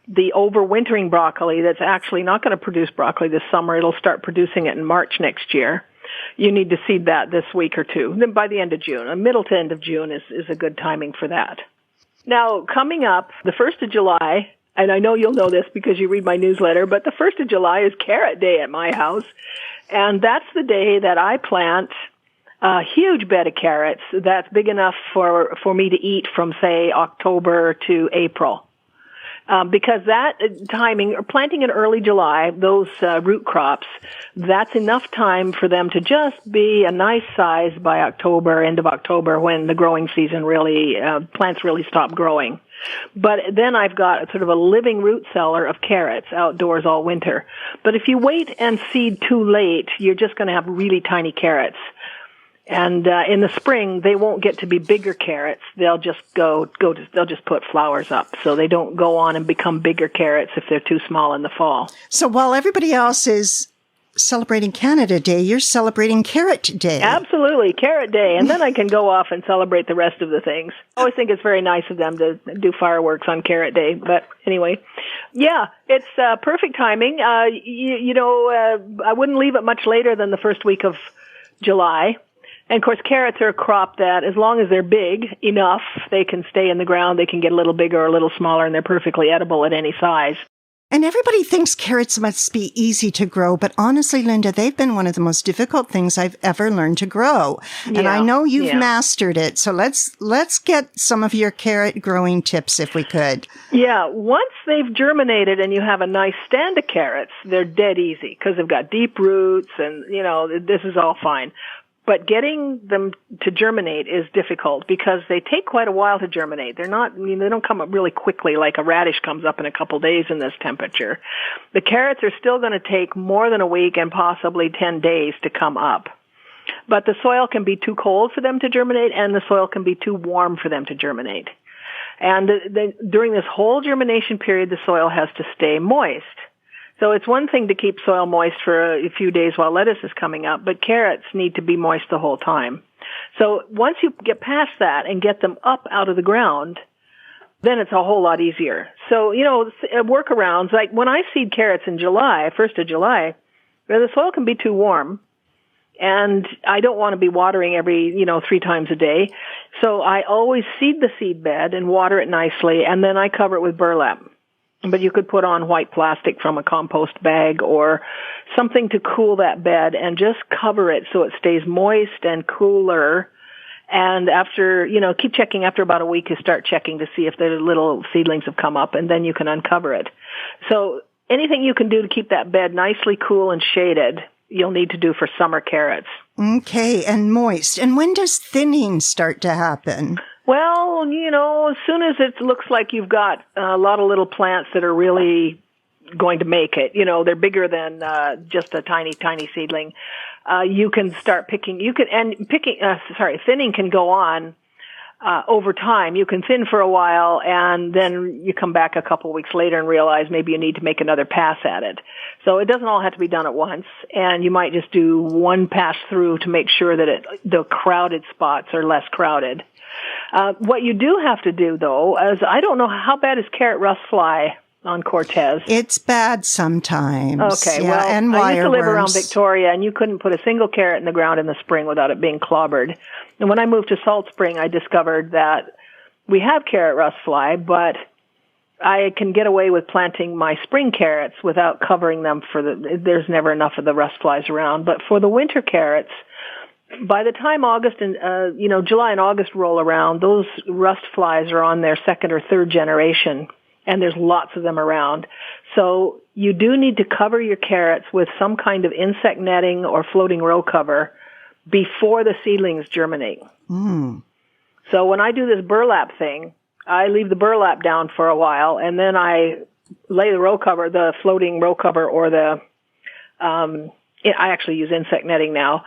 the overwintering broccoli that's actually not going to produce broccoli this summer. It'll start producing it in March next year. You need to seed that this week or two. Then by the end of June, middle to end of June is a good timing for that. Now, coming up, the 1st of July, and I know you'll know this because you read my newsletter, but the 1st of July is Carrot Day at my house. And that's the day that I plant a huge bed of carrots that's big enough for me to eat from, say, October to April. Because that timing, or planting in early July, those root crops, that's enough time for them to just be a nice size by October, end of October, when the growing season really, plants really stop growing. But then I've got sort of a living root cellar of carrots outdoors all winter. But if you wait and seed too late, you're just going to have really tiny carrots. And in the spring, they won't get to be bigger carrots. They'll just they'll just put flowers up. So they don't go on and become bigger carrots if they're too small in the fall. So while everybody else is celebrating Canada Day, you're celebrating Carrot Day. Absolutely, Carrot Day. And then I can go off and celebrate the rest of the things. I always think it's very nice of them to do fireworks on Carrot Day. But anyway, yeah, it's perfect timing. I wouldn't leave it much later than the first week of July. And, of course, carrots are a crop that, as long as they're big enough, they can stay in the ground. They can get a little bigger or a little smaller, and they're perfectly edible at any size. And everybody thinks carrots must be easy to grow, but honestly, Linda, they've been one of the most difficult things I've ever learned to grow. Yeah, and I know you've mastered it, so let's get some of your carrot growing tips if we could. Yeah, once they've germinated and you have a nice stand of carrots, they're dead easy because they've got deep roots and, this is all fine. But getting them to germinate is difficult because they take quite a while to germinate. They don't come up really quickly like a radish comes up in a couple days in this temperature. The carrots are still going to take more than a week and possibly 10 days to come up. But the soil can be too cold for them to germinate and the soil can be too warm for them to germinate. And during this whole germination period, the soil has to stay moist. So it's one thing to keep soil moist for a few days while lettuce is coming up, but carrots need to be moist the whole time. So once you get past that and get them up out of the ground, then it's a whole lot easier. So, workarounds, like when I seed carrots in July, 1st of July, the soil can be too warm, and I don't want to be watering every, 3 times a day. So I always seed the seed bed and water it nicely, and then I cover it with burlap. But you could put on white plastic from a compost bag or something to cool that bed and just cover it so it stays moist and cooler. And after, keep checking after about a week, you start checking to see if the little seedlings have come up, and then you can uncover it. So anything you can do to keep that bed nicely cool and shaded, you'll need to do for summer carrots. Okay, and moist. And when does thinning start to happen? Well, as soon as it looks like you've got a lot of little plants that are really going to make it, they're bigger than just a tiny, tiny seedling, you can start picking. Thinning can go on over time. You can thin for a while, and then you come back a couple weeks later and realize maybe you need to make another pass at it. So it doesn't all have to be done at once, and you might just do one pass through to make sure that the crowded spots are less crowded. What you do have to do, though, is I don't know how bad is carrot rust fly on Cortes. It's bad sometimes. Okay, yeah, well, and I used to live wireworms. around Victoria, and you couldn't put a single carrot in the ground in the spring without it being clobbered. And when I moved to Salt Spring, I discovered that we have carrot rust fly, but I can get away with planting my spring carrots without covering them there's never enough of the rust flies around. But for the winter carrots, by the time August and, July and August roll around, those rust flies are on their second or third generation, and there's lots of them around. So you do need to cover your carrots with some kind of insect netting or floating row cover before the seedlings germinate. Mm. So when I do this burlap thing, I leave the burlap down for a while, and then I lay the floating row cover, or I actually use insect netting now,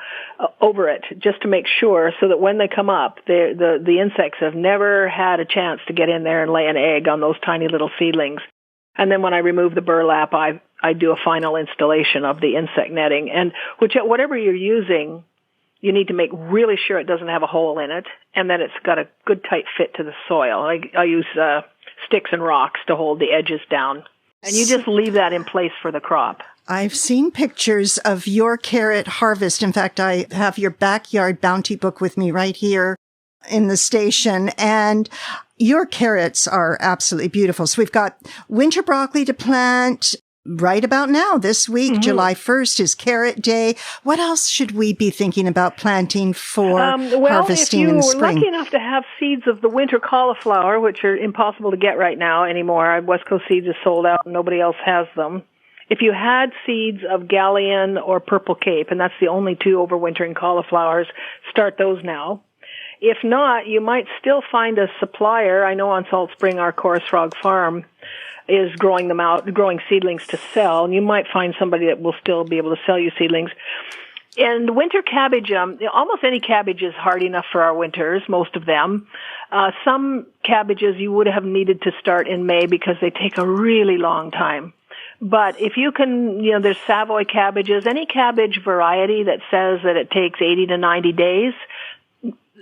over it, just to make sure, so that when they come up, the insects have never had a chance to get in there and lay an egg on those tiny little seedlings. And then when I remove the burlap, I do a final installation of the insect netting. And whatever you're using, you need to make really sure it doesn't have a hole in it, and that it's got a good tight fit to the soil. I use sticks and rocks to hold the edges down. And you just leave that in place for the crop. I've seen pictures of your carrot harvest. In fact, I have your backyard bounty book with me right here in the station, and your carrots are absolutely beautiful. So we've got winter broccoli to plant right about now. This week, mm-hmm. July 1st is Carrot Day. What else should we be thinking about planting for harvesting in the spring? If you were lucky enough to have seeds of the winter cauliflower, which are impossible to get right now anymore, West Coast Seeds is sold out and nobody else has them. If you had seeds of Galleon or Purple Cape, and that's the only two overwintering cauliflowers, start those now. If not, you might still find a supplier. I know on Salt Spring, our Chorus Frog Farm is growing seedlings to sell, and you might find somebody that will still be able to sell you seedlings. And winter cabbage, almost any cabbage is hard enough for our winters, most of them. Some cabbages you would have needed to start in May because they take a really long time. But if you can, there's Savoy cabbages, any cabbage variety that says that it takes 80 to 90 days,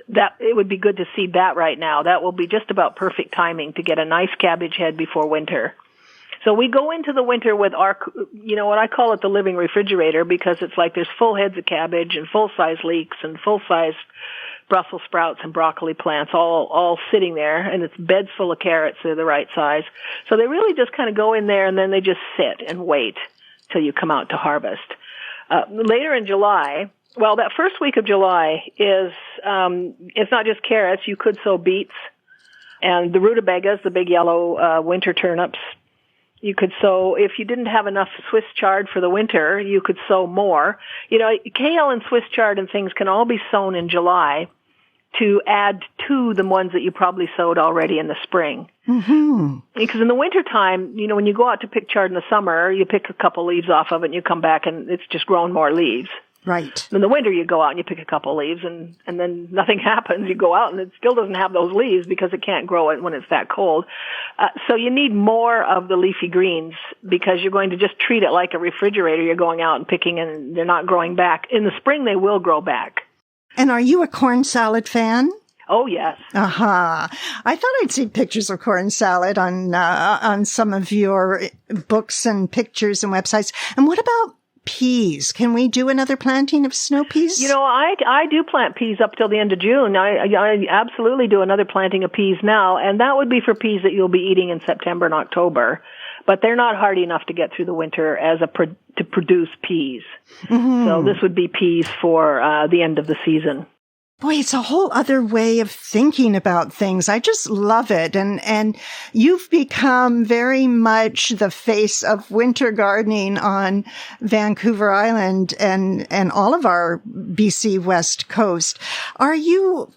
that it would be good to seed that right now. That will be just about perfect timing to get a nice cabbage head before winter. So we go into the winter with our, what I call it the living refrigerator, because it's like there's full heads of cabbage and full-size leeks and full-size Brussels sprouts and broccoli plants all sitting there, and it's beds full of carrots. They're the right size. So they really just kind of go in there, and then they just sit and wait till you come out to harvest. Later in July, well, that first week of July is, it's not just carrots. You could sow beets and the rutabagas, the big yellow winter turnips. You could sow, if you didn't have enough Swiss chard for the winter, you could sow more. Kale and Swiss chard and things can all be sown in July to add to the ones that you probably sowed already in the spring. Mm-hmm. Because in the wintertime, when you go out to pick chard in the summer, you pick a couple leaves off of it and you come back and it's just grown more leaves. Right. In the winter, you go out and you pick a couple leaves, and then nothing happens. You go out and it still doesn't have those leaves because it can't grow it when it's that cold. So you need more of the leafy greens because you're going to just treat it like a refrigerator. You're going out and picking, and they're not growing back. In the spring, they will grow back. And are you a corn salad fan? Oh, yes. Aha. I thought I'd see pictures of corn salad on some of your books and pictures and websites. And what about peas? Can we do another planting of snow peas? I do plant peas up till the end of June. I absolutely do another planting of peas now, and that would be for peas that you'll be eating in September and October. but they're not hardy enough to get through the winter to produce peas. Mm-hmm. So this would be peas for the end of the season. Boy, it's a whole other way of thinking about things. I just love it. And you've become very much the face of winter gardening on Vancouver Island and all of our BC West Coast. Are you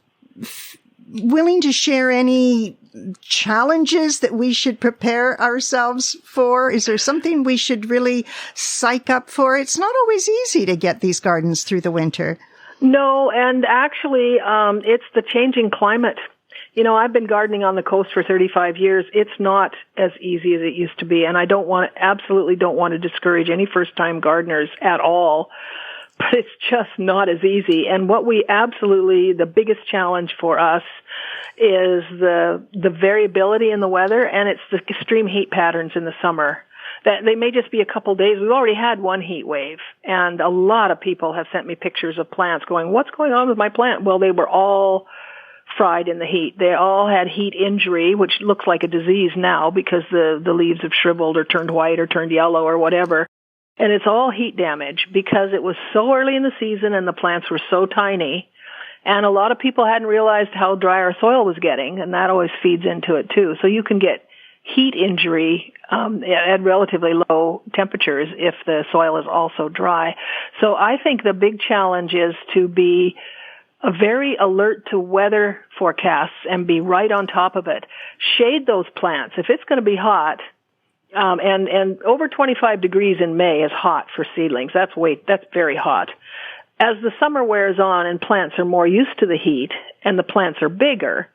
willing to share any challenges that we should prepare ourselves for? Is there something we should really psych up for? It's not always easy to get these gardens through the winter. No, and actually, it's the changing climate. You know, I've been gardening on the coast for 35 years. It's not as easy as it used to be, and I absolutely don't want to discourage any first-time gardeners at all, but it's just not as easy. And the biggest challenge for us is the variability in the weather, and it's the extreme heat patterns in the summer. That they may just be a couple days. We've already had one heat wave, and a lot of people have sent me pictures of plants going, what's going on with my plant? Well, they were all fried in the heat. They all had heat injury, which looks like a disease now because the leaves have shriveled or turned white or turned yellow or whatever. And it's all heat damage because it was so early in the season and the plants were so tiny. And a lot of people hadn't realized how dry our soil was getting, and that always feeds into it too. So you can get heat injury at relatively low temperatures if the soil is also dry. So I think the big challenge is to be very alert to weather forecasts and be right on top of it. Shade those plants. If it's going to be hot, and over 25 degrees in May is hot for seedlings. That's very hot. As the summer wears on and plants are more used to the heat and the plants are bigger,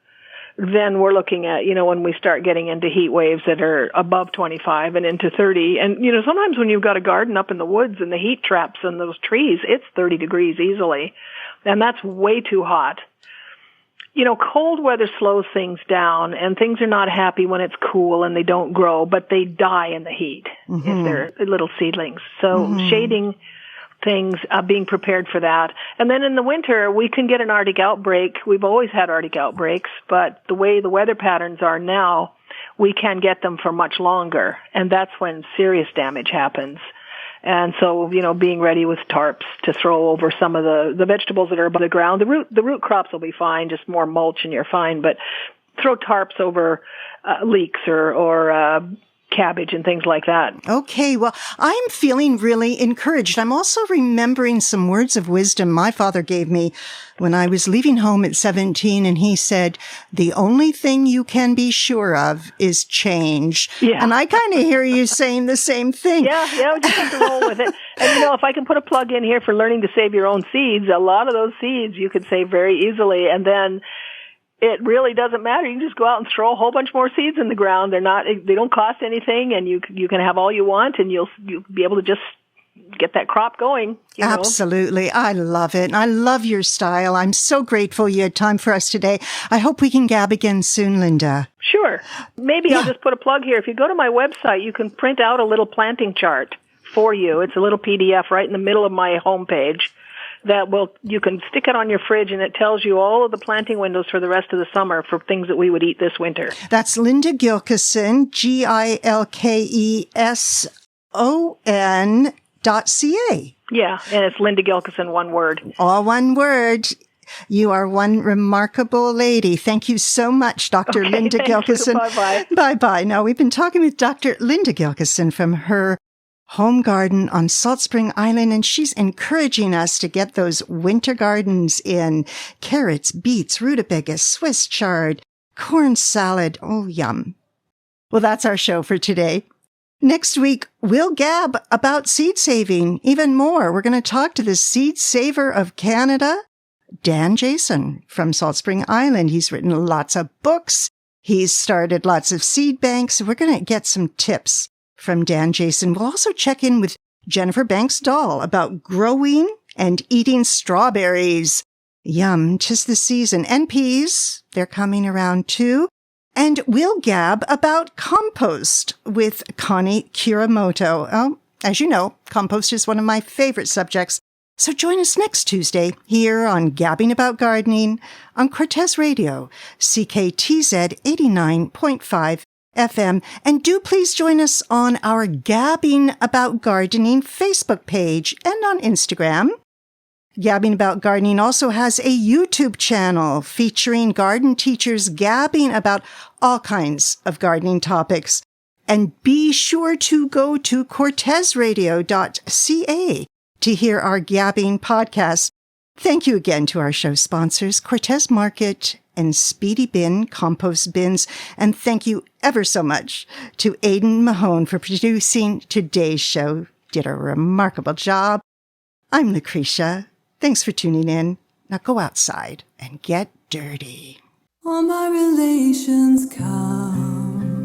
then we're looking at, when we start getting into heat waves that are above 25 and into 30. And, sometimes when you've got a garden up in the woods and the heat traps in those trees, it's 30 degrees easily. And that's way too hot. Cold weather slows things down, and things are not happy when it's cool and they don't grow, but they die in the heat if they're little seedlings. So shading things, being prepared for that. And then in the winter, we can get an Arctic outbreak. We've always had Arctic outbreaks, but the way the weather patterns are now, we can get them for much longer, and that's when serious damage happens. And so, being ready with tarps to throw over some of the vegetables that are above the ground. The root crops will be fine, just more mulch and you're fine, but throw tarps over leeks or cabbage and things like that. Okay, well, I'm feeling really encouraged. I'm also remembering some words of wisdom my father gave me when I was leaving home at 17, and he said, the only thing you can be sure of is change. Yeah. And I kind of hear you saying the same thing. Yeah, we just have to roll with it. And if I can put a plug in here for learning to save your own seeds, a lot of those seeds you can save very easily, and then it really doesn't matter. You can just go out and throw a whole bunch more seeds in the ground. They don't cost anything, and you can have all you want, and you'll be able to just get that crop going. Absolutely. I love it. I love your style. I'm so grateful you had time for us today. I hope we can gab again soon, Linda. Sure. Maybe I'll just put a plug here. If you go to my website, you can print out a little planting chart for you. It's a little PDF right in the middle of my homepage. You can stick it on your fridge, and it tells you all of the planting windows for the rest of the summer for things that we would eat this winter. That's Linda Gilkeson, GILKESON.ca. Yeah, and it's Linda Gilkeson, one word. All one word. You are one remarkable lady. Thank you so much, Dr. Linda Gilkeson. Bye-bye. Bye-bye. Now, we've been talking with Dr. Linda Gilkeson from her home garden on Salt Spring Island, and she's encouraging us to get those winter gardens in. Carrots, beets, rutabaga, Swiss chard, corn salad. Oh, yum. Well, that's our show for today. Next week, we'll gab about seed saving even more. We're going to talk to the seed saver of Canada, Dan Jason from Salt Spring Island. He's written lots of books. He's started lots of seed banks. We're going to get some tips from Dan Jason. We'll also check in with Jennifer Banks-Dahl about growing and eating strawberries. Yum, 'tis the season. And peas, they're coming around too. And we'll gab about compost with Connie Kuramoto. Oh, as you know, compost is one of my favorite subjects. So join us next Tuesday here on Gabbing About Gardening on Cortes Radio, CKTZ 89.5 FM. And do please join us on our Gabbing About Gardening Facebook page and on Instagram. Gabbing About Gardening also has a YouTube channel featuring garden teachers gabbing about all kinds of gardening topics. And be sure to go to cortesradio.ca to hear our Gabbing podcast. Thank you again to our show sponsors, Cortes Market and Speedy Bin Compost Bins. And thank you ever so much to Aidan Mahone for producing today's show. Did a remarkable job. I'm Lucretia. Thanks for tuning in. Now go outside and get dirty. All my relations come,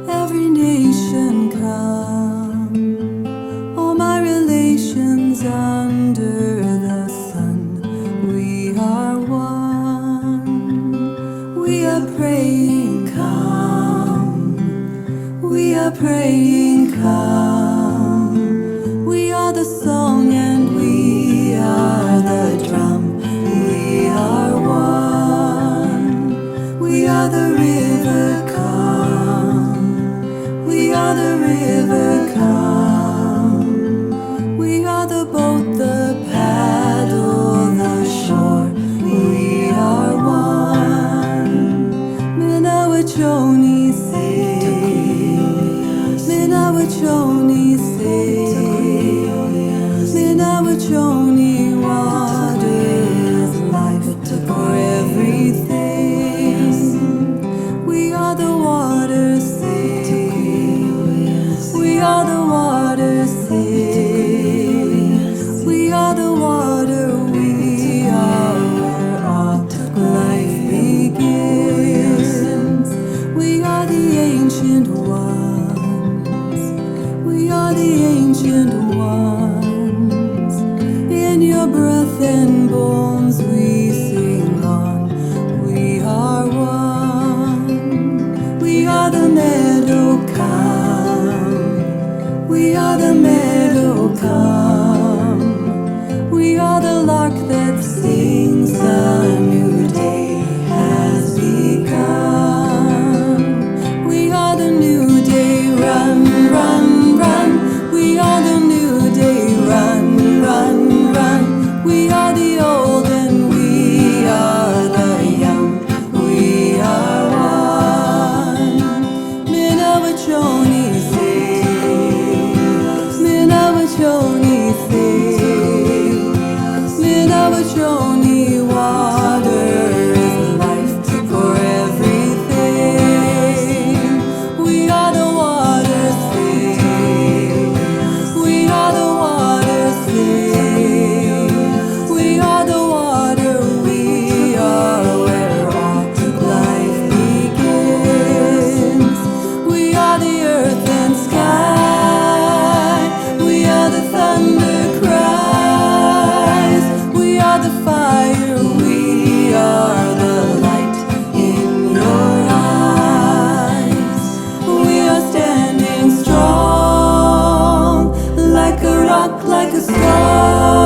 every nation come, all my relations under the sun, we are one, we are praying come, we are praying come, we are the song and we are the drum, we are one, we are the river come, we are the river come, we are the boat, the paddle, the shore, we are one. Minawachoni say, Minawachoni say, Minawachoni water is life for everything. We are the water say, we are the water say, we are the water, we are where all life begins. We are the ancient ones, we are the ancient ones. In your breath and bones we sing on, we are one. We are the meadow come, we are the meadow come, we are the lark that sings a new day has begun. We are the new day, run, run, run. We are the new day, run, run, run. We are the old and we are the young. We are one. Minawachoni say, Minawachoni say, Minawachoni water is life for everything. We are the water say, we are the water say, we are the water, we are where all life begins. We are the earth and sky, we are the thunder cries, we are the fire, we are the light in your eyes. We are standing strong, like a rock, like a star.